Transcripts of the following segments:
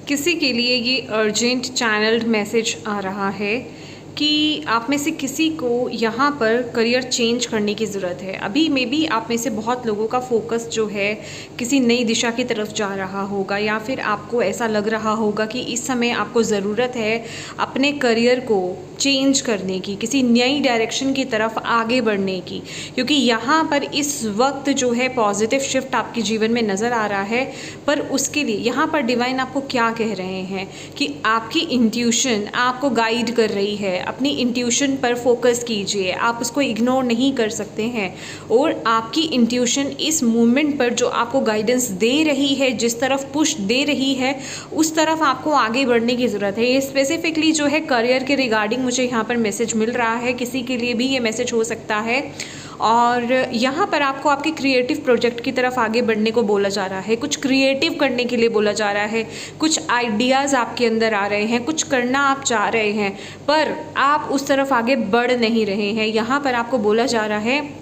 किसी के लिए ये अर्जेंट चैनल्ड मैसेज आ रहा है कि आप में से किसी को यहाँ पर करियर चेंज करने की ज़रूरत है। अभी मे बी आप में से बहुत लोगों का फोकस जो है किसी नई दिशा की तरफ जा रहा होगा, या फिर आपको ऐसा लग रहा होगा कि इस समय आपको ज़रूरत है अपने करियर को चेंज करने की, किसी नई डायरेक्शन की तरफ आगे बढ़ने की। क्योंकि यहाँ पर इस वक्त जो है पॉजिटिव शिफ्ट आपके जीवन में नज़र आ रहा है। पर उसके लिए यहाँ पर डिवाइन आपको क्या कह रहे हैं कि आपकी इंट्यूशन आपको गाइड कर रही है। अपनी इंट्यूशन पर फोकस कीजिए, आप उसको इग्नोर नहीं कर सकते हैं। और आपकी इंट्यूशन इस मूवमेंट पर जो आपको गाइडेंस दे रही है, जिस तरफ पुश दे रही है, उस तरफ आपको आगे बढ़ने की ज़रूरत है। ये स्पेसिफिकली जो है करियर के रिगार्डिंग मुझे यहाँ पर मैसेज मिल रहा है। किसी के लिए भी ये मैसेज हो सकता है। और यहाँ पर आपको आपके क्रिएटिव प्रोजेक्ट की तरफ आगे बढ़ने को बोला जा रहा है, कुछ क्रिएटिव करने के लिए बोला जा रहा है, कुछ आइडियाज़ आपके अंदर आ रहे हैं, कुछ करना आप चाह रहे हैं पर आप उस तरफ आगे बढ़ नहीं रहे हैं। यहाँ पर आपको बोला जा रहा है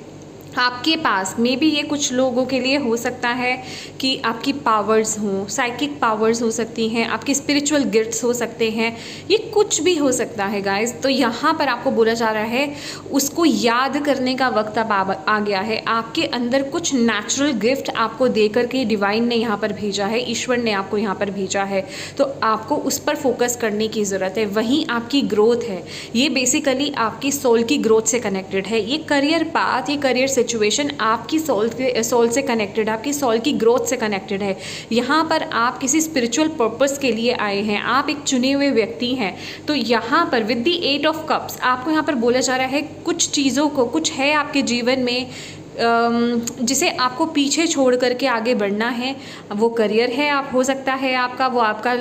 आपके पास मे बी ये कुछ लोगों के लिए हो सकता है कि आपकी पावर्स हों, साइकिक पावर्स हो सकती हैं, आपकी स्पिरिचुअल गिफ्ट्स हो सकते हैं, ये कुछ भी हो सकता है गाइस। तो यहाँ पर आपको बोला जा रहा है उसको याद करने का वक्त अब आ गया है। आपके अंदर कुछ नेचुरल गिफ्ट आपको दे करके डिवाइन ने यहाँ पर भेजा है, ईश्वर ने आपको यहाँ पर भेजा है। तो आपको उस पर फोकस करने की ज़रूरत है। वहीं आपकी ग्रोथ है, ये बेसिकली आपकी सोल की ग्रोथ से कनेक्टेड है। ये करियर पाथ, ये करियर सिचुएशन आपकी सोल से कनेक्टेड है, आपकी सोल की ग्रोथ से कनेक्टेड है। यहाँ पर आप किसी स्पिरिचुअल पर्पस के लिए आए हैं, आप एक चुने हुए व्यक्ति हैं। तो यहाँ पर विद द 8 ऑफ कप्स आपको यहाँ पर बोला जा रहा है कुछ चीज़ों को, कुछ है आपके जीवन में जिसे आपको पीछे छोड़ करके आगे बढ़ना है। वो करियर है, आप हो सकता है आपका, वो आपका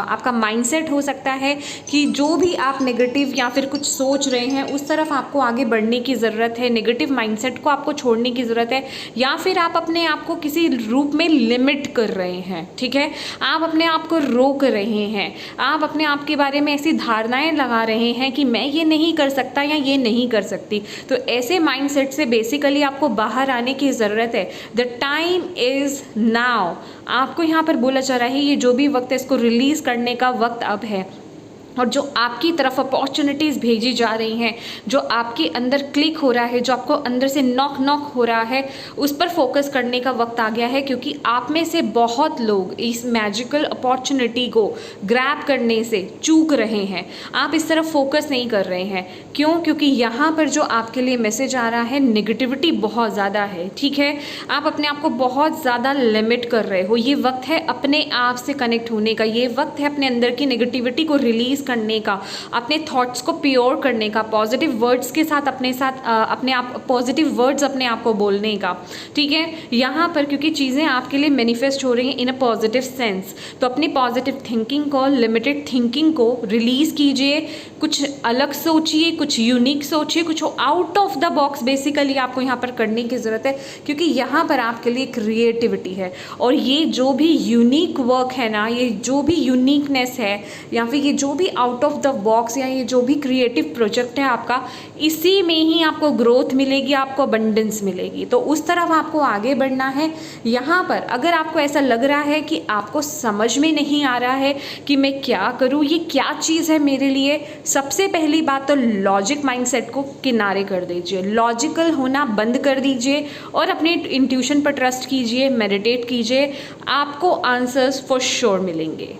आपका माइंडसेट हो सकता है कि जो भी आप नेगेटिव या फिर कुछ सोच रहे हैं उस तरफ आपको आगे बढ़ने की ज़रूरत है। नेगेटिव माइंडसेट को आपको छोड़ने की ज़रूरत है, या फिर आप अपने आप को किसी रूप में लिमिट कर रहे हैं। ठीक है, आप अपने आप को रोक रहे हैं, आप अपने आप के बारे में ऐसी धारणाएँ लगा रहे हैं कि मैं ये नहीं कर सकता या ये नहीं कर सकती। तो ऐसे माइंडसेट से बेसिकली आपको बाहर आने की ज़रूरत है। The time is now. आपको यहाँ पर बोला जा रहा है ये जो भी वक्त है इसको रिलीज़ करने का वक्त अब है। और जो आपकी तरफ अपॉर्चुनिटीज़ भेजी जा रही हैं, जो आपके अंदर क्लिक हो रहा है, जो आपको अंदर से नॉक हो रहा है, उस पर फोकस करने का वक्त आ गया है। क्योंकि आप में से बहुत लोग इस मैजिकल अपॉर्चुनिटी को ग्रैब करने से चूक रहे हैं। आप इस तरफ फोकस नहीं कर रहे हैं। क्यों? क्योंकि यहाँ पर जो आपके लिए मैसेज आ रहा है नेगेटिविटी बहुत ज़्यादा है। ठीक है, आप अपने आप को बहुत ज़्यादा लिमिट कर रहे हो। ये वक्त है अपने आप से कनेक्ट होने का, ये वक्त है अपने अंदर की नेगेटिविटी को रिलीज़ करने का, अपने थॉट्स को प्योर करने का, पॉजिटिव वर्ड्स के साथ अपने आप पॉजिटिव वर्ड्स अपने आप को बोलने का। ठीक है, यहाँ पर क्योंकि चीज़ें आपके लिए मैनिफेस्ट हो रही हैं इन अ पॉजिटिव सेंस, तो अपनी पॉजिटिव थिंकिंग को, लिमिटेड थिंकिंग को रिलीज़ कीजिए, कुछ अलग सोचिए, कुछ यूनिक सोचिए, कुछ out of the box basically आपको यहाँ पर करने की ज़रूरत है। क्योंकि यहाँ पर आपके लिए क्रिएटिविटी है, और ये जो भी यूनिक वर्क है ना, ये जो भी यूनिकनेस है, या फिर ये जो भी आउट ऑफ द बॉक्स, या ये जो भी क्रिएटिव प्रोजेक्ट है आपका, इसी में ही आपको ग्रोथ मिलेगी, आपको अबंडेंस मिलेगी। तो उस तरफ आपको आगे बढ़ना है। यहाँ पर अगर आपको ऐसा लग रहा है कि आपको समझ में नहीं आ रहा है कि मैं क्या करूँ, ये क्या चीज़ है मेरे लिए, सबसे पहली बात तो लॉजिक माइंडसेट को किनारे कर दीजिए, लॉजिकल होना बंद कर दीजिए और अपने इंट्यूशन पर ट्रस्ट कीजिए, मेडिटेट कीजिए, आपको आंसर्स फॉर श्योर मिलेंगे।